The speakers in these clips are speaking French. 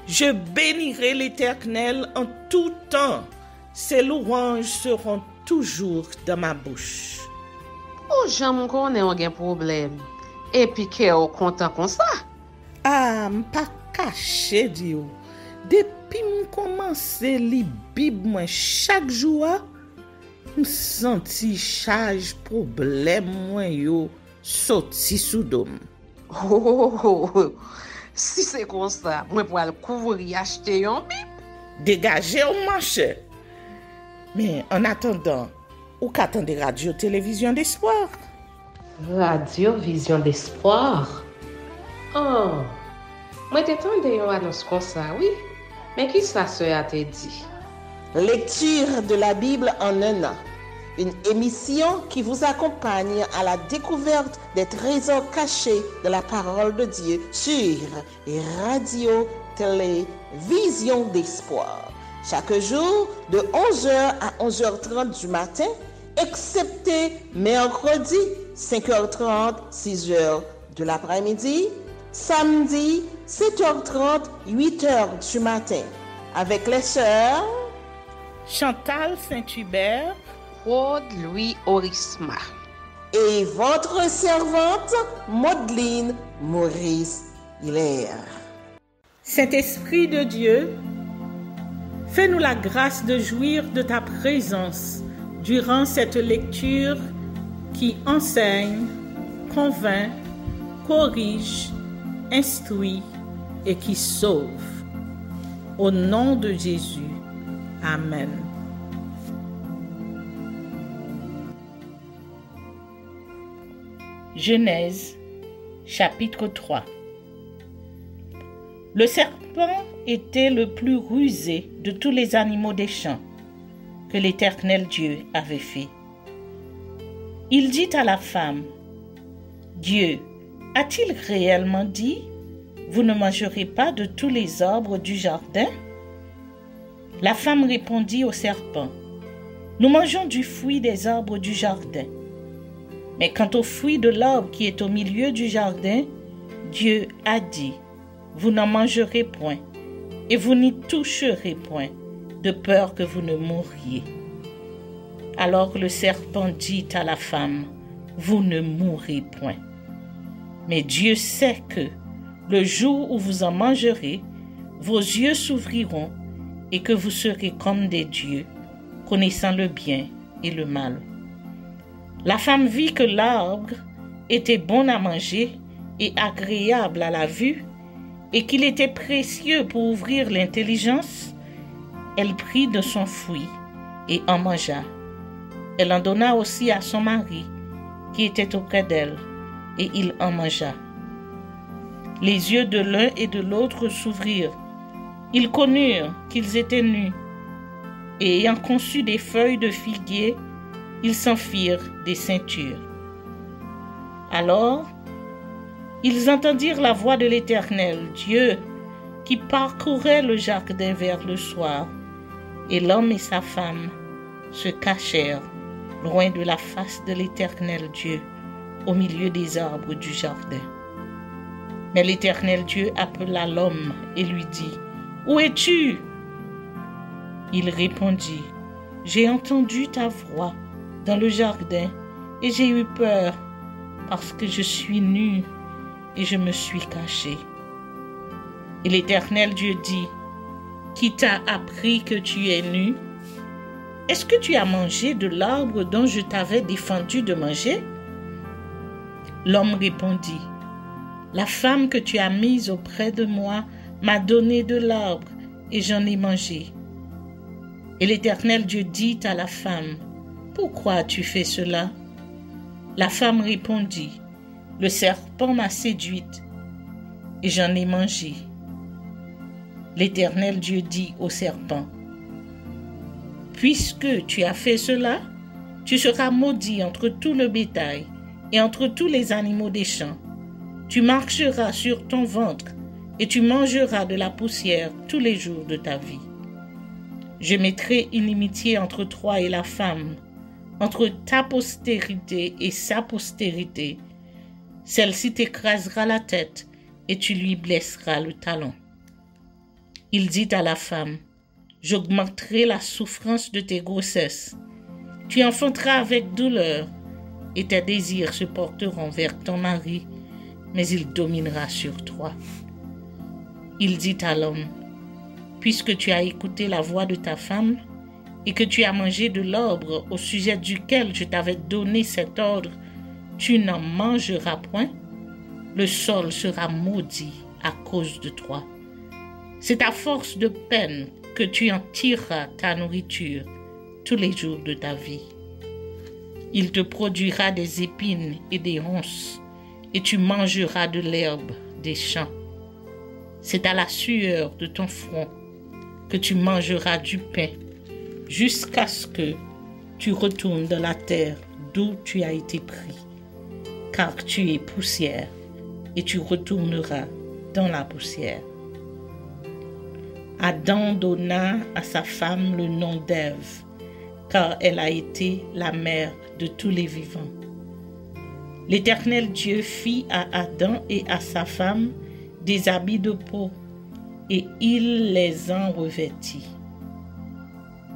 Je bénirai l'Éternel en tout temps. Ses louanges seront toujours dans ma bouche. Oh, j'aime qu'on ait un problème. Et puis qu'elle est content comme ça. Ah, m'pas caché, Dieu. Depuis que commence à lire Bible chaque jour, je senti charge problème moi yo sorti sous dôme. Oh, si c'est comme ça, moi pour aller couvrir acheter un Bible. Dégagez au marché. Mais en attendant, ou qu'attendez radio télévision d'espoir? Radio Vision d'Espoir. Oh, moi t'attendais une annonce comme ça, oui. Mais qui ça a te dit? Lecture de la Bible en un an. Une émission qui vous accompagne à la découverte des trésors cachés de la parole de Dieu sur Radio Télé Vision d'Espoir. Chaque jour de 11h à 11h30 du matin, excepté mercredi 5h30, 6h de l'après-midi, samedi 7h30, 8h du matin, avec les sœurs Chantal Saint-Hubert, Claude Louis Orisma et votre servante Maudeline Maurice Hilaire. Saint-Esprit de Dieu, fais-nous la grâce de jouir de ta présence durant cette lecture qui enseigne, convainc, corrige, instruit et qui sauve. Au nom de Jésus. Amen. Genèse, chapitre 3. Le serpent était le plus rusé de tous les animaux des champs que l'Éternel Dieu avait fait. Il dit à la femme, « Dieu a-t-il réellement dit, vous ne mangerez pas de tous les arbres du jardin ?» La femme répondit au serpent, « Nous mangeons du fruit des arbres du jardin. Mais quant au fruit de l'arbre qui est au milieu du jardin, Dieu a dit, vous n'en mangerez point, et vous n'y toucherez point, de peur que vous ne mouriez. » Alors le serpent dit à la femme, vous ne mourrez point. Mais Dieu sait que, le jour où vous en mangerez, vos yeux s'ouvriront, et que vous serez comme des dieux, connaissant le bien et le mal. La femme vit que l'arbre était bon à manger et agréable à la vue, et qu'il était précieux pour ouvrir l'intelligence. Elle prit de son fruit et en mangea. Elle en donna aussi à son mari, qui était auprès d'elle, et il en mangea. Les yeux de l'un et de l'autre s'ouvrirent. Ils connurent qu'ils étaient nus, et ayant conçu des feuilles de figuier, ils s'en firent des ceintures. Alors, ils entendirent la voix de l'Éternel, Dieu, qui parcourait le jardin vers le soir, et l'homme et sa femme se cachèrent loin de la face de l'Éternel Dieu, au milieu des arbres du jardin. Mais l'Éternel Dieu appela l'homme et lui dit, « Où es-tu » Il répondit, « J'ai entendu ta voix dans le jardin et j'ai eu peur parce que je suis nu et je me suis caché. » Et l'Éternel Dieu dit, « Qui t'a appris que tu es nu? Est-ce que tu as mangé de l'arbre dont je t'avais défendu de manger ?» L'homme répondit, « La femme que tu as mise auprès de moi m'a donné de l'arbre et j'en ai mangé. » Et l'Éternel Dieu dit à la femme, « Pourquoi as-tu fait cela ?» La femme répondit, « Le serpent m'a séduite et j'en ai mangé. » L'Éternel Dieu dit au serpent, « Puisque tu as fait cela, tu seras maudit entre tout le bétail et entre tous les animaux des champs. Tu marcheras sur ton ventre et tu mangeras de la poussière tous les jours de ta vie. Je mettrai inimitié entre toi et la femme, entre ta postérité et sa postérité. Celle-ci t'écrasera la tête et tu lui blesseras le talon. » Il dit à la femme, j'augmenterai la souffrance de tes grossesses. Tu enfanteras avec douleur et tes désirs se porteront vers ton mari, mais il dominera sur toi. Il dit à l'homme, puisque tu as écouté la voix de ta femme et que tu as mangé de l'arbre au sujet duquel je t'avais donné cet ordre, tu n'en mangeras point, le sol sera maudit à cause de toi. C'est à force de peine que tu en tireras ta nourriture tous les jours de ta vie. Il te produira des épines et des ronces, et tu mangeras de l'herbe des champs. C'est à la sueur de ton front que tu mangeras du pain, jusqu'à ce que tu retournes dans la terre d'où tu as été pris, car tu es poussière, et tu retourneras dans la poussière. Adam donna à sa femme le nom d'Ève, car elle a été la mère de tous les vivants. L'Éternel Dieu fit à Adam et à sa femme des habits de peau, et il les en revêtit.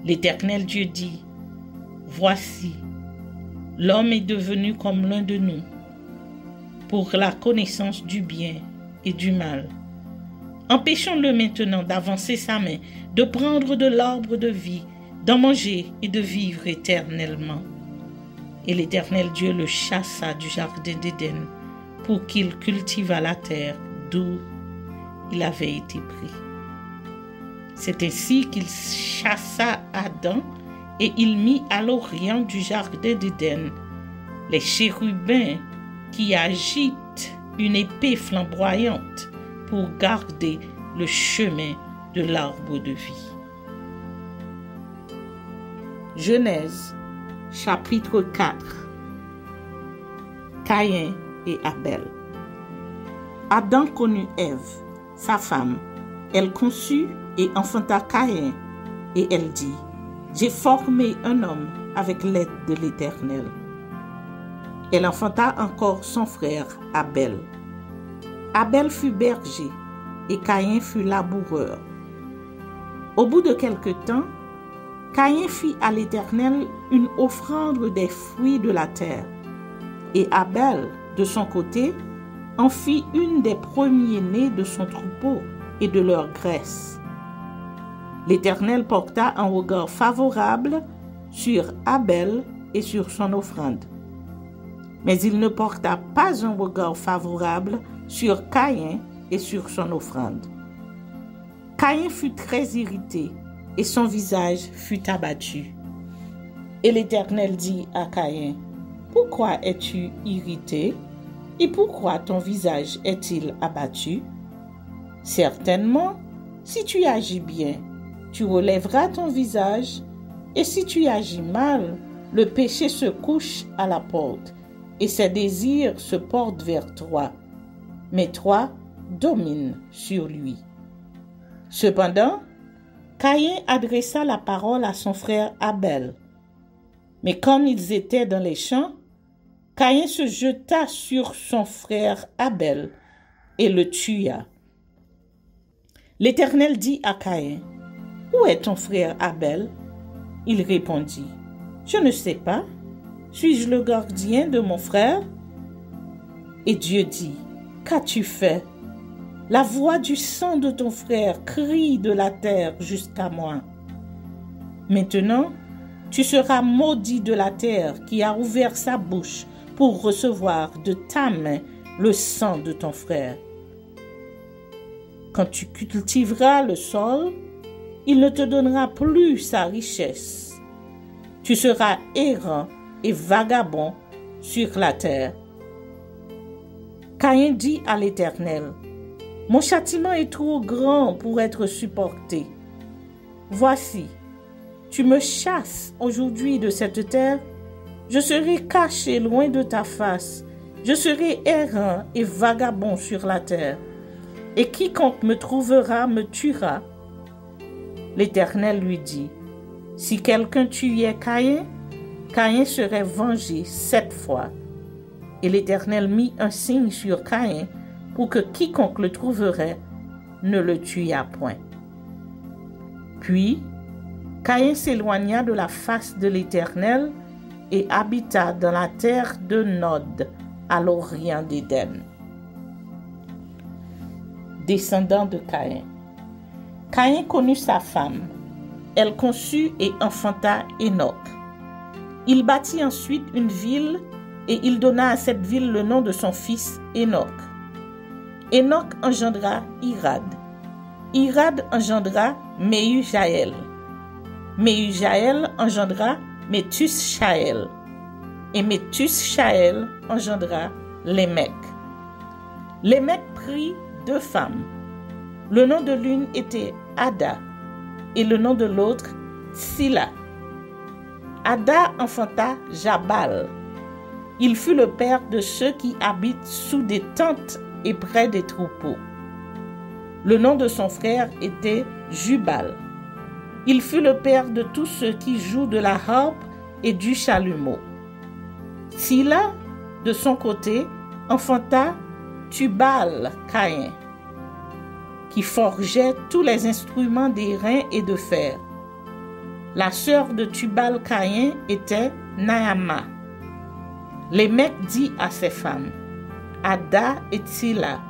L'Éternel Dieu dit, voici, l'homme est devenu comme l'un de nous, pour la connaissance du bien et du mal. Empêchons-le maintenant d'avancer sa main, de prendre de l'arbre de vie, d'en manger et de vivre éternellement. Et l'Éternel Dieu le chassa du jardin d'Éden pour qu'il cultivât la terre d'où il avait été pris. C'est ainsi qu'il chassa Adam et il mit à l'orient du jardin d'Éden les chérubins qui agitent une épée flamboyante pour garder le chemin de l'arbre de vie. Genèse, chapitre 4. Caïn et Abel. Adam connut Ève, sa femme. Elle conçut et enfanta Caïn, et elle dit, j'ai formé un homme avec l'aide de l'Éternel. Elle enfanta encore son frère Abel. Abel fut berger et Caïn fut laboureur. Au bout de quelque temps, Caïn fit à l'Éternel une offrande des fruits de la terre, et Abel, de son côté, en fit une des premiers-nés de son troupeau et de leur graisse. L'Éternel porta un regard favorable sur Abel et sur son offrande. Mais il ne porta pas un regard favorable sur Caïn et sur son offrande. Caïn fut très irrité et son visage fut abattu. Et l'Éternel dit à Caïn, « Pourquoi es-tu irrité et pourquoi ton visage est-il abattu? Certainement, si tu agis bien, tu relèveras ton visage, et si tu agis mal, le péché se couche à la porte, et ses désirs se portent vers toi. Mais toi, domine sur lui. » Cependant, Caïn adressa la parole à son frère Abel. Mais comme ils étaient dans les champs, Caïn se jeta sur son frère Abel et le tua. L'Éternel dit à Caïn, « Où est ton frère Abel ?» Il répondit, « Je ne sais pas. Suis-je le gardien de mon frère ?» Et Dieu dit, « Qu'as-tu fait ? La voix du sang de ton frère crie de la terre jusqu'à moi. Maintenant, tu seras maudit de la terre qui a ouvert sa bouche pour recevoir de ta main le sang de ton frère. Quand tu cultiveras le sol, il ne te donnera plus sa richesse. Tu seras errant et vagabond sur la terre. » Caïn dit à l'Éternel, « Mon châtiment est trop grand pour être supporté. Voici, tu me chasses aujourd'hui de cette terre, je serai caché loin de ta face, je serai errant et vagabond sur la terre, et quiconque me trouvera me tuera. » L'Éternel lui dit, « Si quelqu'un tuait Caïn, Caïn serait vengé 7 fois. » Et l'Éternel mit un signe sur Caïn pour que quiconque le trouverait ne le tuât point. Puis, Caïn s'éloigna de la face de l'Éternel et habita dans la terre de Nod, à l'orient d'Éden. Descendant de Caïn. Caïn connut sa femme. Elle conçut et enfanta Enoch. Il bâtit ensuite une ville et il donna à cette ville le nom de son fils Enoch. Enoch engendra Irad. Irad engendra Mehujaël. Mehujaël engendra Methushaël. Et Methushaël engendra Lémec. Lémec prit 2 femmes. Le nom de l'une était Ada et le nom de l'autre Tsilla. Ada enfanta Jabal. Il fut le père de ceux qui habitent sous des tentes et près des troupeaux. Le nom de son frère était Jubal. Il fut le père de tous ceux qui jouent de la harpe et du chalumeau. Tsilla, de son côté, enfanta Tubal-Caïn, qui forgeait tous les instruments d'airain et de fer. La sœur de Tubal-Caïn était Naama. Lémec dit à ses femmes, Ada et Tsilla,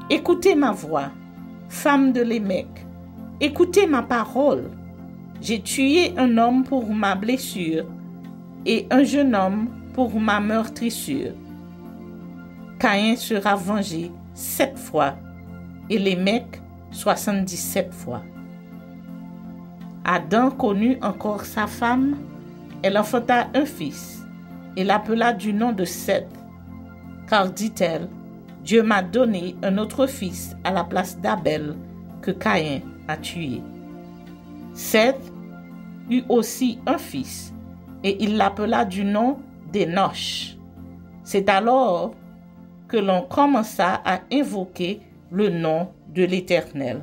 écoutez ma voix, femmes de Lémec, écoutez ma parole. J'ai tué un homme pour ma blessure et un jeune homme pour ma meurtrissure. Caïn sera vengé 7 fois et Lémec 77 fois. Adam connut encore sa femme, elle enfanta un fils et l'appela du nom de Seth, car dit-elle, Dieu m'a donné un autre fils à la place d'Abel que Caïn a tué. Seth eut aussi un fils et il l'appela du nom d'Enoch. C'est alors que l'on commença à invoquer le nom de l'Éternel.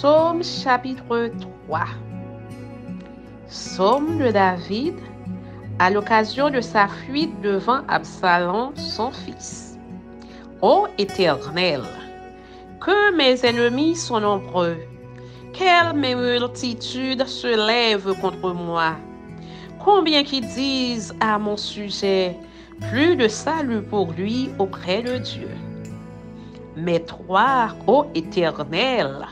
Psaume chapitre 3. Psaume de David à l'occasion de sa fuite devant Absalom, son fils. Ô Éternel, que mes ennemis sont nombreux, quelle multitude se lève contre moi. Combien qui disent à mon sujet, plus de salut pour lui auprès de Dieu. Mais toi, ô Éternel,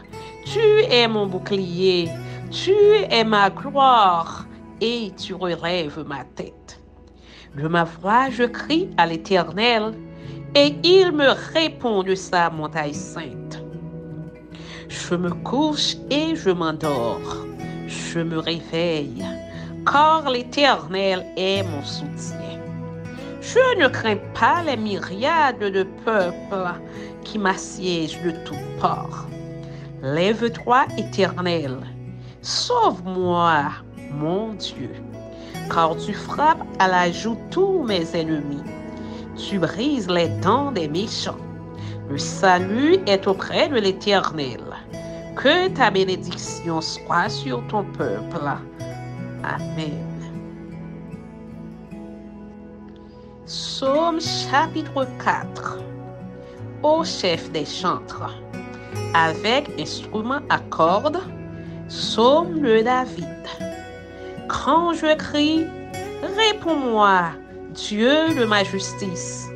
tu es mon bouclier, tu es ma gloire et tu relèves ma tête. De ma voix, je crie à l'Éternel et il me répond de sa montagne sainte. Je me couche et je m'endors, je me réveille, car l'Éternel est mon soutien. Je ne crains pas les myriades de peuples qui m'assiègent de toutes parts. Lève-toi, Éternel, sauve-moi, mon Dieu, car tu frappes à la joue tous mes ennemis. Tu brises les dents des méchants. Le salut est auprès de l'Éternel. Que ta bénédiction soit sur ton peuple. Amen. Psaume chapitre 4. Ô chef des chantres, avec instrument à cordes, psaume de David. Quand je crie, réponds-moi, Dieu de ma justice.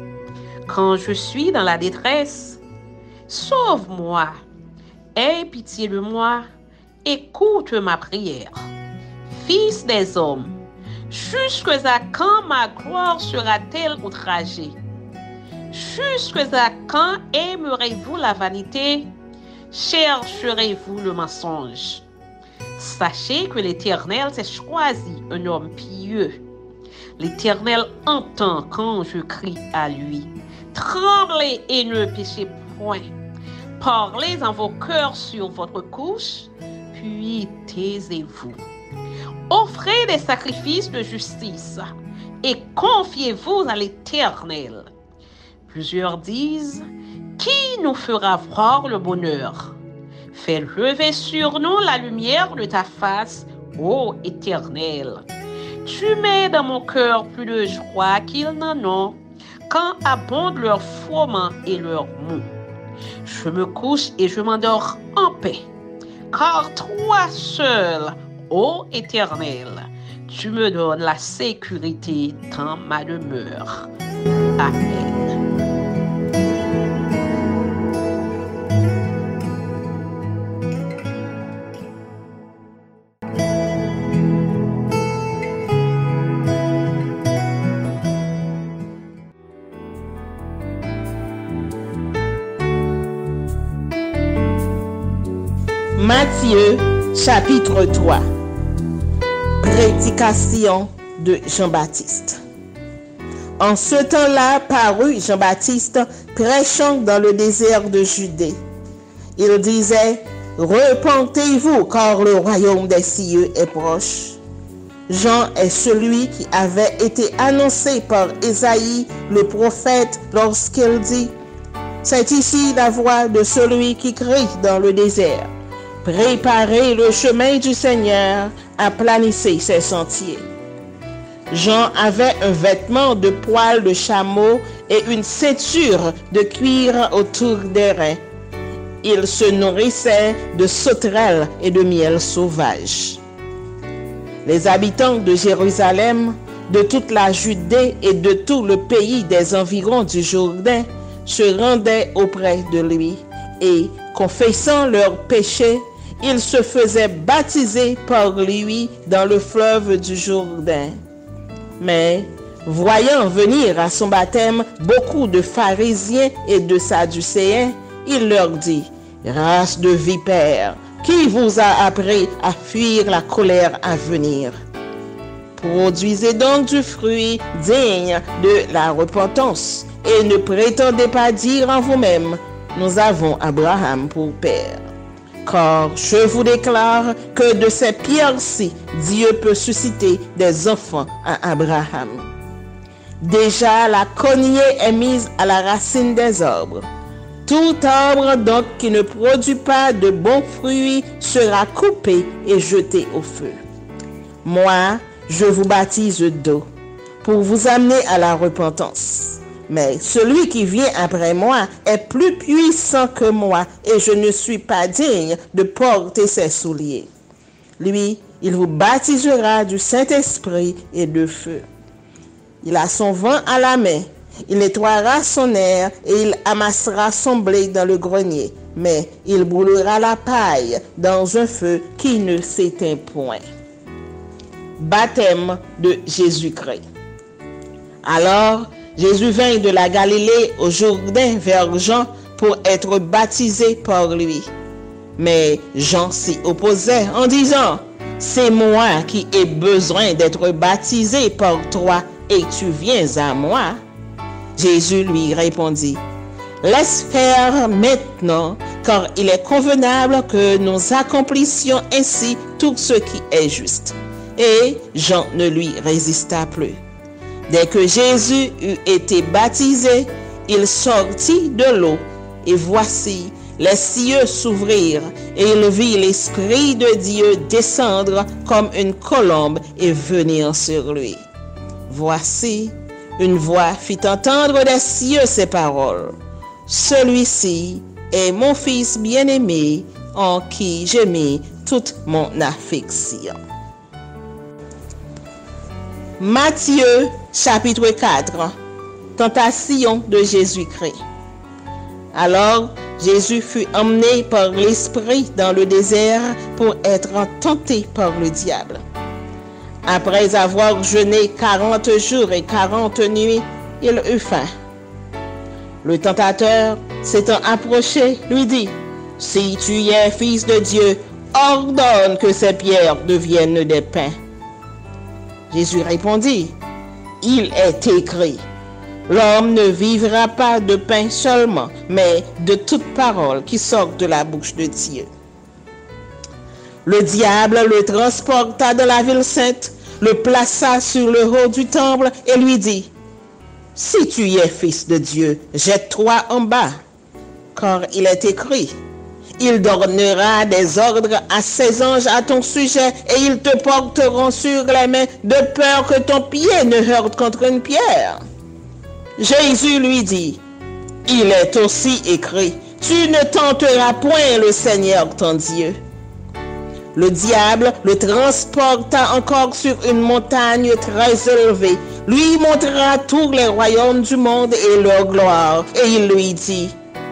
Quand je suis dans la détresse, sauve-moi. Aie pitié de moi, écoute ma prière. Fils des hommes, jusqu'à quand ma gloire sera-t-elle outragée? Jusqu'à quand aimerez-vous la vanité? Chercherez-vous le mensonge? Sachez que l'Éternel s'est choisi un homme pieux. L'Éternel entend quand je crie à lui. Tremblez et ne péchez point. Parlez en vos cœurs sur votre couche, puis taisez-vous. Offrez des sacrifices de justice et confiez-vous à l'Éternel. Plusieurs disent, qui nous fera voir le bonheur? Fais lever sur nous la lumière de ta face, ô Éternel. Tu mets dans mon cœur plus de joie qu'ils n'en ont, quand abondent leurs froment et leurs maux. Je me couche et je m'endors en paix, car toi seul, ô Éternel, tu me donnes la sécurité dans ma demeure. Amen. Matthieu, chapitre 3. Prédication de Jean-Baptiste. En ce temps-là parut Jean-Baptiste prêchant dans le désert de Judée. Il disait, « Repentez-vous, car le royaume des cieux est proche. » Jean est celui qui avait été annoncé par Ésaïe, le prophète, lorsqu'il dit, « C'est ici la voix de celui qui crie dans le désert. Préparez le chemin du Seigneur, aplanissez ses sentiers. » Jean avait un vêtement de poil de chameau et une ceinture de cuir autour des reins. Il se nourrissait de sauterelles et de miel sauvage. Les habitants de Jérusalem, de toute la Judée et de tout le pays des environs du Jourdain se rendaient auprès de lui et, confessant leurs péchés, ils se faisaient baptiser par lui dans le fleuve du Jourdain. Mais, voyant venir à son baptême beaucoup de pharisiens et de sadducéens, il leur dit, « Race de vipères, qui vous a appris à fuir la colère à venir? Produisez donc du fruit digne de la repentance, et ne prétendez pas dire en vous-même, nous avons Abraham pour père. Car je vous déclare que de ces pierres-ci, Dieu peut susciter des enfants à Abraham. Déjà, la cognée est mise à la racine des arbres. Tout arbre donc qui ne produit pas de bons fruits sera coupé et jeté au feu. Moi, je vous baptise d'eau pour vous amener à la repentance. Mais celui qui vient après moi est plus puissant que moi et je ne suis pas digne de porter ses souliers. Lui, il vous baptisera du Saint-Esprit et de feu. Il a son vent à la main. Il nettoiera son aire et il amassera son blé dans le grenier. Mais il brûlera la paille dans un feu qui ne s'éteint point. Baptême de Jésus-Christ. Alors, Jésus vint de la Galilée au Jourdain vers Jean pour être baptisé par lui. Mais Jean s'y opposait en disant, « C'est moi qui ai besoin d'être baptisé par toi et tu viens à moi. » Jésus lui répondit, « Laisse faire maintenant, car il est convenable que nous accomplissions ainsi tout ce qui est juste. » Et Jean ne lui résista plus. Dès que Jésus eut été baptisé, il sortit de l'eau, et voici, les cieux s'ouvrirent, et il vit l'Esprit de Dieu descendre comme une colombe et venir sur lui. Voici, une voix fit entendre des cieux ces paroles. Celui-ci est mon Fils bien-aimé, en qui j'ai mis toute mon affection. Matthieu, chapitre 4. Tentation de Jésus-Christ. Alors, Jésus fut emmené par l'Esprit dans le désert pour être tenté par le diable. Après avoir jeûné 40 jours et 40 nuits, il eut faim. Le tentateur, s'étant approché, lui dit, « Si tu es fils de Dieu, ordonne que ces pierres deviennent des pains. » Jésus répondit, « Il est écrit, l'homme ne vivra pas de pain seulement, mais de toute parole qui sort de la bouche de Dieu. » Le diable le transporta dans la ville sainte, le plaça sur le haut du temple et lui dit, « Si tu es fils de Dieu, jette-toi en bas, car il est écrit, il donnera des ordres à ses anges à ton sujet et ils te porteront sur les mains de peur que ton pied ne heurte contre une pierre. » Jésus lui dit, « Il est aussi écrit, tu ne tenteras point le Seigneur ton Dieu. » Le diable le transporta encore sur une montagne très élevée, lui montra tous les royaumes du monde et leur gloire, et il lui dit,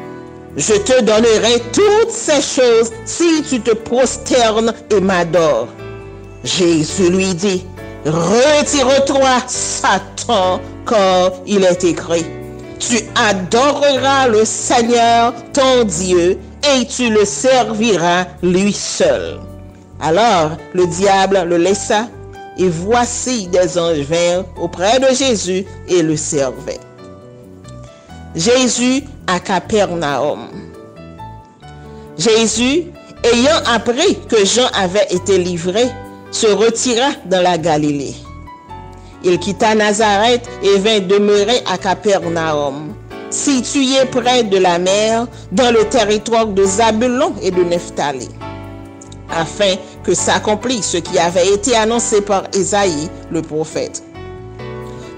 « Je te donnerai toutes ces choses si tu te prosternes et m'adores. » Jésus lui dit, « Retire-toi, Satan, car il est écrit, tu adoreras le Seigneur, ton Dieu, et tu le serviras lui seul. » Alors le diable le laissa, et voici des anges vinrent auprès de Jésus et le servaient. Jésus à Capernaum. Jésus, ayant appris que Jean avait été livré, se retira dans la Galilée. Il quitta Nazareth et vint demeurer à Capernaum, situé près de la mer, dans le territoire de Zabulon et de Nephtali, afin que s'accomplisse ce qui avait été annoncé par Ésaïe, le prophète.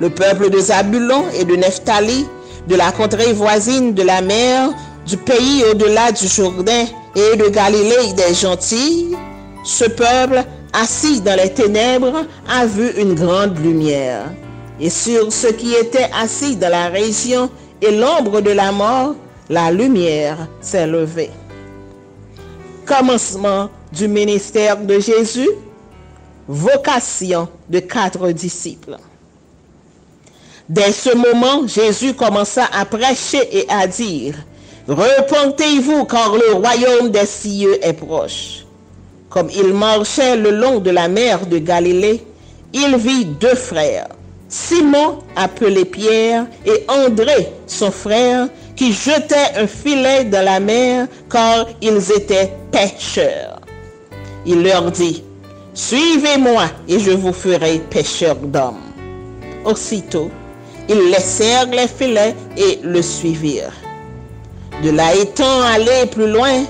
Le peuple de Zabulon et de Nephtali, de la contrée voisine de la mer, du pays au-delà du Jourdain et de Galilée des Gentilles, ce peuple, assis dans les ténèbres, a vu une grande lumière. Et sur ceux qui étaient assis dans la région et l'ombre de la mort, la lumière s'est levée. Commencement du ministère de Jésus, vocation de 4 disciples. Dès ce moment, Jésus commença à prêcher et à dire, « Repentez-vous, car le royaume des cieux est proche. » Comme il marchait le long de la mer de Galilée, il vit 2 frères, Simon, appelé Pierre, et André, son frère, qui jetaient un filet dans la mer, car ils étaient pêcheurs. Il leur dit, « Suivez-moi, et je vous ferai pêcheurs d'hommes. » Aussitôt, ils laissèrent les filets et le suivirent. De là étant allé plus loin,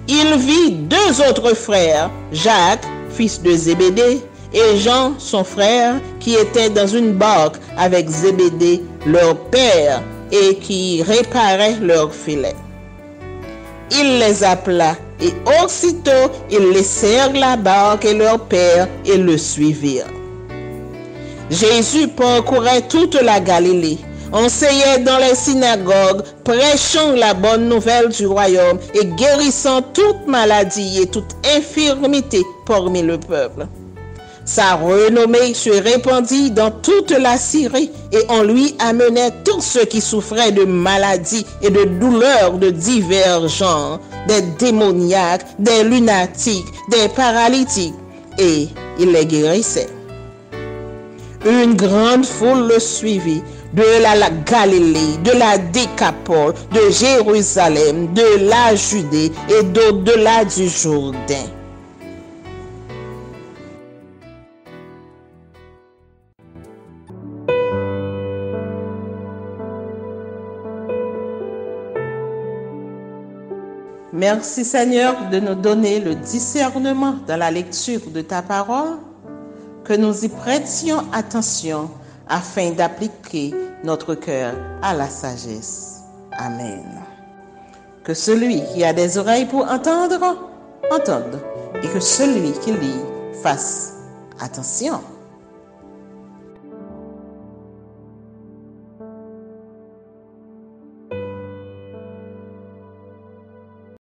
il vit 2 autres frères, Jacques, fils de Zébédée, et Jean, son frère, qui étaient dans une barque avec Zébédée, leur père, et qui réparaient leurs filets. Il les appela, et aussitôt ils laissèrent la barque et leur père et le suivirent. Jésus parcourait toute la Galilée, enseignait dans les synagogues, prêchant la bonne nouvelle du royaume et guérissant toute maladie et toute infirmité parmi le peuple. Sa renommée se répandit dans toute la Syrie et on lui amenait tous ceux qui souffraient de maladies et de douleurs de divers genres, des démoniaques, des lunatiques, des paralytiques, et il les guérissait. Une grande foule le suivit, de la Galilée, de la Décapole, de Jérusalem, de la Judée et d'au-delà du Jourdain. Merci Seigneur de nous donner le discernement dans la lecture de ta parole, que nous y prêtions attention afin d'appliquer notre cœur à la sagesse. Amen. Que celui qui a des oreilles pour entendre, entende, et que celui qui lit fasse attention.